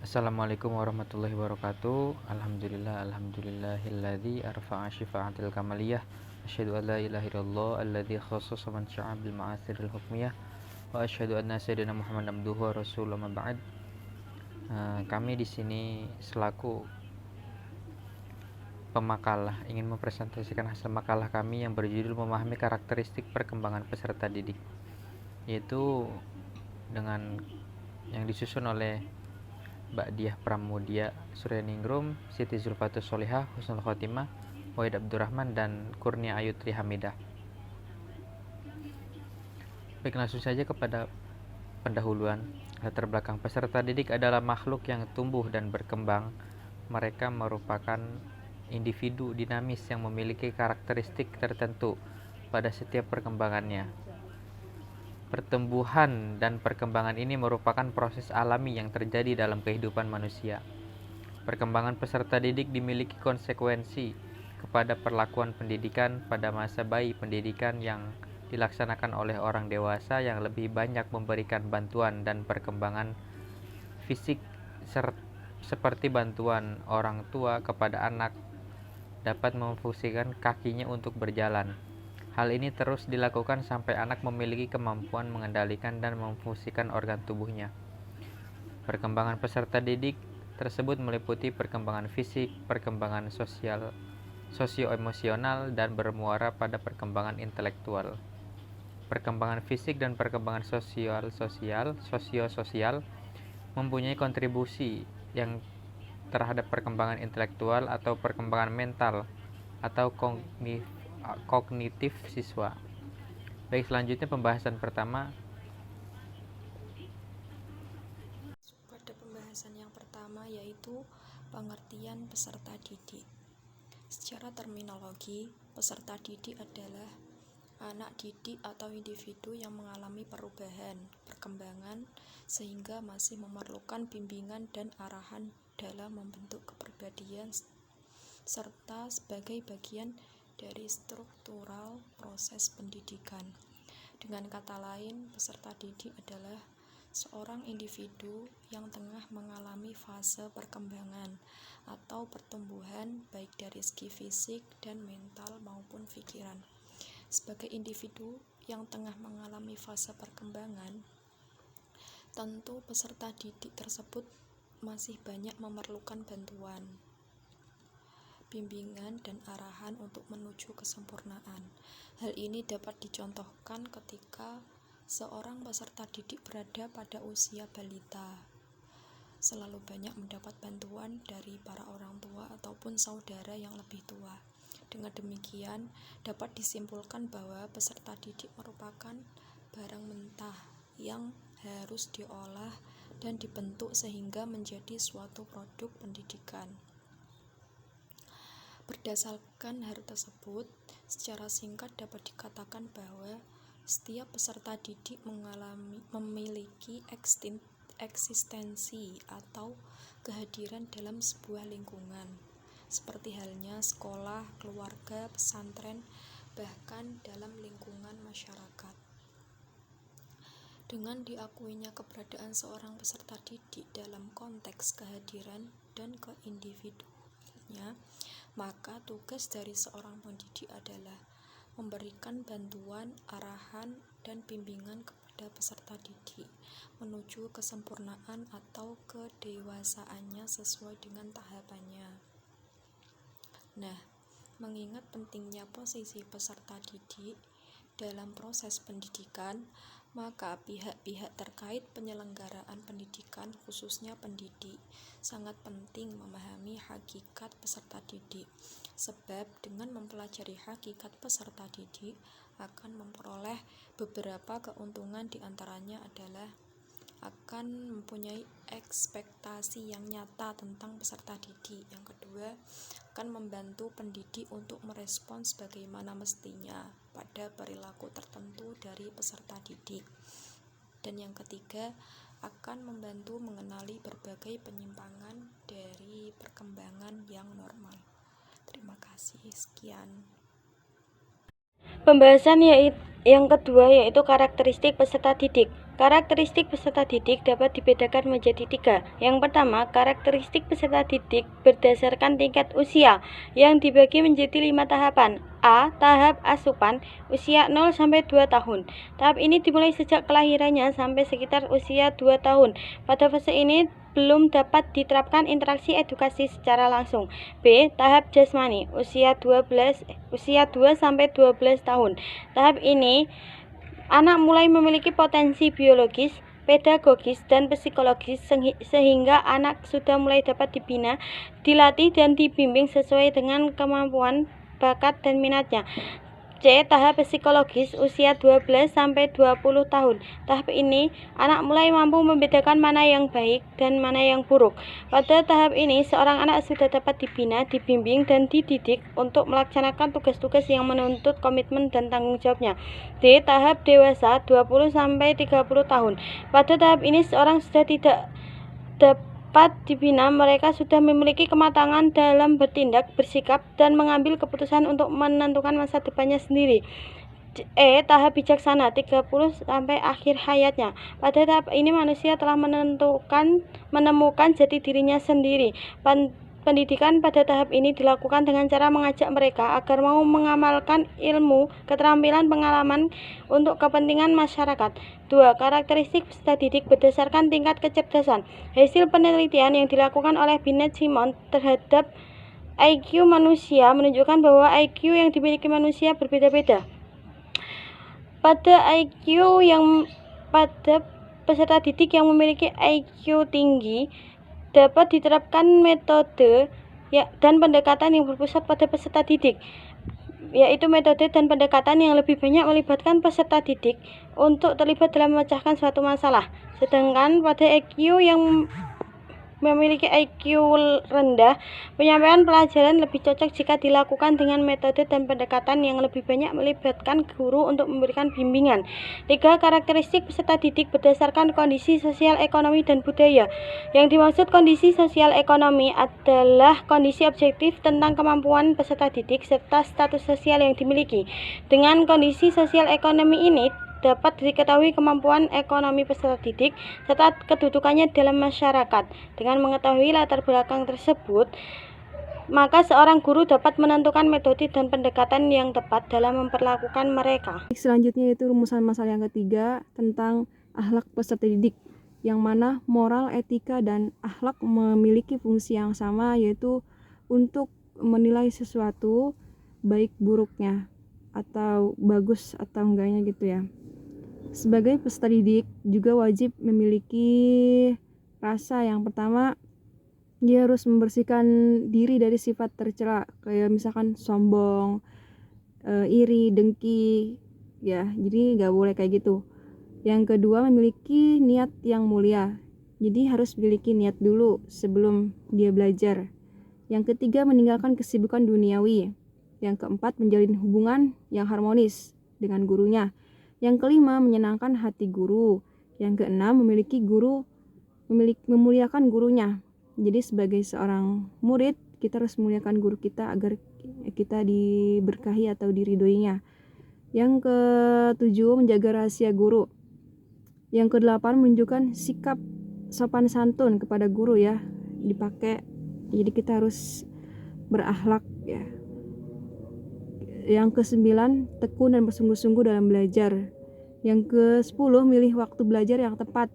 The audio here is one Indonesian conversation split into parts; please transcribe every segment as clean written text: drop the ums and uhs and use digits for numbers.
Assalamualaikum warahmatullahi wabarakatuh. Alhamdulillahilladzi arfa'a syifa'atil kamaliyah. Asyhadu an la ilaha illallah alladzi khassasa man sya'a bil ma'asiril hukmiyah. Wa asyhadu anna sayyidina Muhammadan abduhu wa rasuluhu ma ba'd. Kami di sini selaku pemakalah ingin mempresentasikan hasil makalah kami yang berjudul memahami karakteristik perkembangan peserta didik, yaitu dengan yang disusun oleh Mbak Diah Pramudia Suryaningrum, Siti Zulfatus Solihah, Husnul Khotimah, Wahid Abdurrahman, dan Kurnia Ayu Tri Hamidah. Baik, langsung saja kepada pendahuluan. Latar belakang peserta didik adalah makhluk yang tumbuh dan berkembang. Mereka merupakan individu dinamis yang memiliki karakteristik tertentu pada setiap perkembangannya. Pertumbuhan dan perkembangan ini merupakan proses alami yang terjadi dalam kehidupan manusia. Perkembangan peserta didik dimiliki konsekuensi kepada perlakuan pendidikan pada masa bayi pendidikan yang dilaksanakan oleh orang dewasa yang lebih banyak memberikan bantuan dan perkembangan fisik seperti bantuan orang tua kepada anak dapat memfungsikan kakinya untuk berjalan. Hal ini terus dilakukan sampai anak memiliki kemampuan mengendalikan dan memfungsikan organ tubuhnya. Perkembangan peserta didik tersebut meliputi perkembangan fisik, perkembangan sosio-emosional, dan bermuara pada perkembangan intelektual. Perkembangan fisik dan perkembangan sosio-sosial mempunyai kontribusi yang terhadap perkembangan intelektual atau perkembangan mental atau kognitif siswa. Baik, selanjutnya pembahasan pertama. Pada pembahasan yang pertama yaitu pengertian peserta didik. Secara terminologi, peserta didik adalah anak didik atau individu yang mengalami perubahan, perkembangan, sehingga masih memerlukan bimbingan dan arahan dalam membentuk kepribadian serta sebagai bagian dari struktural proses pendidikan. Dengan kata lain, peserta didik adalah seorang individu yang tengah mengalami fase perkembangan atau pertumbuhan baik dari segi fisik dan mental maupun pikiran. Sebagai individu yang tengah mengalami fase perkembangan, tentu peserta didik tersebut masih banyak memerlukan bantuan, bimbingan, dan arahan untuk menuju kesempurnaan. Hal ini dapat dicontohkan ketika seorang peserta didik berada pada usia balita, selalu banyak mendapat bantuan dari para orang tua ataupun saudara yang lebih tua. Dengan demikian, dapat disimpulkan bahwa peserta didik merupakan barang mentah yang harus diolah dan dibentuk sehingga menjadi suatu produk pendidikan. Berdasarkan hal tersebut, secara singkat dapat dikatakan bahwa setiap peserta didik memiliki eksistensi atau kehadiran dalam sebuah lingkungan, seperti halnya sekolah, keluarga, pesantren, bahkan dalam lingkungan masyarakat. Dengan diakuinya keberadaan seorang peserta didik dalam konteks kehadiran dan keindividualnya, maka tugas dari seorang pendidik adalah memberikan bantuan, arahan, dan bimbingan kepada peserta didik menuju kesempurnaan atau kedewasaannya sesuai dengan tahapannya. Nah, mengingat pentingnya posisi peserta didik dalam proses pendidikan, maka pihak-pihak terkait penyelenggaraan pendidikan, khususnya pendidik, sangat penting memahami hakikat peserta didik, sebab dengan mempelajari hakikat peserta didik akan memperoleh beberapa keuntungan, diantaranya adalah akan mempunyai ekspektasi yang nyata tentang peserta didik. Yang kedua, akan membantu pendidik untuk merespons bagaimana mestinya pada perilaku tertentu dari peserta didik. Dan yang ketiga, akan membantu mengenali berbagai penyimpangan dari perkembangan yang normal. Terima kasih, sekian. Pembahasan yang kedua yaitu karakteristik peserta didik. Karakteristik peserta didik dapat dibedakan menjadi 3. Yang pertama, karakteristik peserta didik berdasarkan tingkat usia yang dibagi menjadi 5 tahapan. A. Tahap asupan, usia 0 sampai 2 tahun. Tahap ini dimulai sejak kelahirannya sampai sekitar usia 2 tahun. Pada fase ini belum dapat diterapkan interaksi edukasi secara langsung. B. Tahap jasmani, usia 2 sampai 12 tahun. Tahap ini anak mulai memiliki potensi biologis, pedagogis, dan psikologis sehingga anak sudah mulai dapat dibina, dilatih, dan dibimbing sesuai dengan kemampuan, bakat, dan minatnya. C. Tahap psikologis, usia 12 sampai 20 tahun. Tahap ini, anak mulai mampu membedakan mana yang baik dan mana yang buruk. Pada tahap ini, seorang anak sudah dapat dibina, dibimbing, dan dididik untuk melaksanakan tugas-tugas yang menuntut komitmen dan tanggung jawabnya. D. Tahap dewasa, 20 sampai 30 tahun. Pada tahap ini, seorang sudah tidak dapat dibina, mereka sudah memiliki kematangan dalam bertindak, bersikap, dan mengambil keputusan untuk menentukan masa depannya sendiri. E. Tahap bijaksana, 30 sampai akhir hayatnya. Pada tahap ini manusia telah menemukan jati dirinya sendiri. Pendidikan pada tahap ini dilakukan dengan cara mengajak mereka agar mau mengamalkan ilmu, keterampilan, pengalaman untuk kepentingan masyarakat. 2. Karakteristik peserta didik berdasarkan tingkat kecerdasan. Hasil penelitian yang dilakukan oleh Binet Simon terhadap IQ manusia menunjukkan bahwa IQ yang dimiliki manusia berbeda-beda. Pada peserta didik yang memiliki IQ tinggi, dapat diterapkan metode dan pendekatan yang berpusat pada peserta didik, yaitu metode dan pendekatan yang lebih banyak melibatkan peserta didik untuk terlibat dalam memecahkan suatu masalah. Sedangkan pada IQ yang memiliki IQ rendah, penyampaian pelajaran lebih cocok jika dilakukan dengan metode dan pendekatan yang lebih banyak melibatkan guru untuk memberikan bimbingan. 3. Karakteristik peserta didik berdasarkan kondisi sosial, ekonomi, dan budaya. Yang dimaksud kondisi sosial ekonomi adalah kondisi objektif tentang kemampuan peserta didik serta status sosial yang dimiliki. Dengan kondisi sosial ekonomi ini dapat diketahui kemampuan ekonomi peserta didik serta kedudukannya dalam masyarakat. Dengan mengetahui latar belakang tersebut, maka seorang guru dapat menentukan metode dan pendekatan yang tepat dalam memperlakukan mereka. Selanjutnya yaitu rumusan masalah yang ketiga tentang akhlak peserta didik, yang mana moral, etika, dan akhlak memiliki fungsi yang sama, yaitu untuk menilai sesuatu baik buruknya atau bagus atau enggaknya gitu ya. Sebagai peserta didik juga wajib memiliki rasa. Yang pertama, dia harus membersihkan diri dari sifat tercela, kayak misalkan sombong, iri, dengki, ya. Jadi nggak boleh kayak gitu. Yang kedua, memiliki niat yang mulia. Jadi harus memiliki niat dulu sebelum dia belajar. Yang ketiga, meninggalkan kesibukan duniawi. Yang keempat, menjalin hubungan yang harmonis dengan gurunya. Yang kelima, menyenangkan hati guru. Yang keenam, memuliakan gurunya. Jadi sebagai seorang murid, kita harus memuliakan guru kita agar kita diberkahi atau diridhoinya. Yang ketujuh, menjaga rahasia guru. Yang kedelapan, menunjukkan sikap sopan santun kepada guru ya, dipakai. Jadi kita harus berakhlak ya. Yang ke-9, tekun dan bersungguh-sungguh dalam belajar. Yang ke-10, milih waktu belajar yang tepat.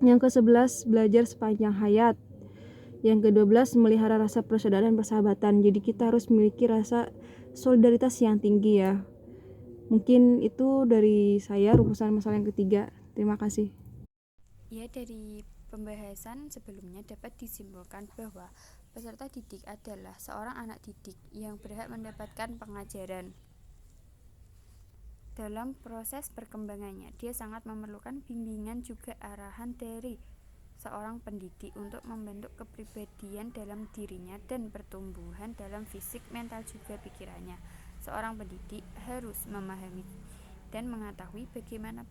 Yang ke-11, belajar sepanjang hayat. Yang ke-12, melihara rasa persaudaraan dan persahabatan. Jadi kita harus memiliki rasa solidaritas yang tinggi ya. Mungkin itu dari saya rumusan masalah yang ketiga. Terima kasih. Ya, dari pembahasan sebelumnya dapat disimpulkan bahwa peserta didik adalah seorang anak didik yang berhak mendapatkan pengajaran. Dalam proses perkembangannya, dia sangat memerlukan bimbingan juga arahan dari seorang pendidik untuk membentuk kepribadian dalam dirinya dan pertumbuhan dalam fisik, mental, juga pikirannya. Seorang pendidik harus memahami dan mengetahui bagaimana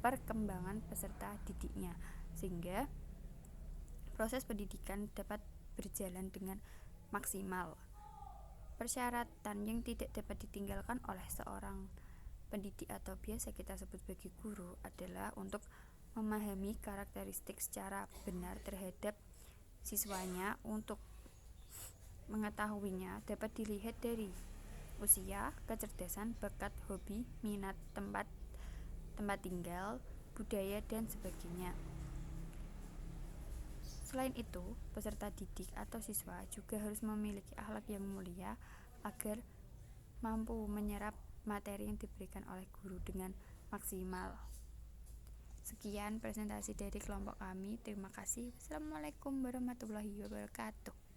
perkembangan peserta didiknya, sehingga proses pendidikan dapat berjalan dengan maksimal. Persyaratan yang tidak dapat ditinggalkan oleh seorang pendidik atau biasa kita sebut sebagai guru adalah untuk memahami karakteristik secara benar terhadap siswanya. Untuk mengetahuinya dapat dilihat dari usia, kecerdasan, bakat, hobi, minat, tempat tinggal, budaya, dan sebagainya. Selain itu, peserta didik atau siswa juga harus memiliki akhlak yang mulia agar mampu menyerap materi yang diberikan oleh guru dengan maksimal. Sekian presentasi dari kelompok kami. Terima kasih. Wassalamualaikum warahmatullahi wabarakatuh.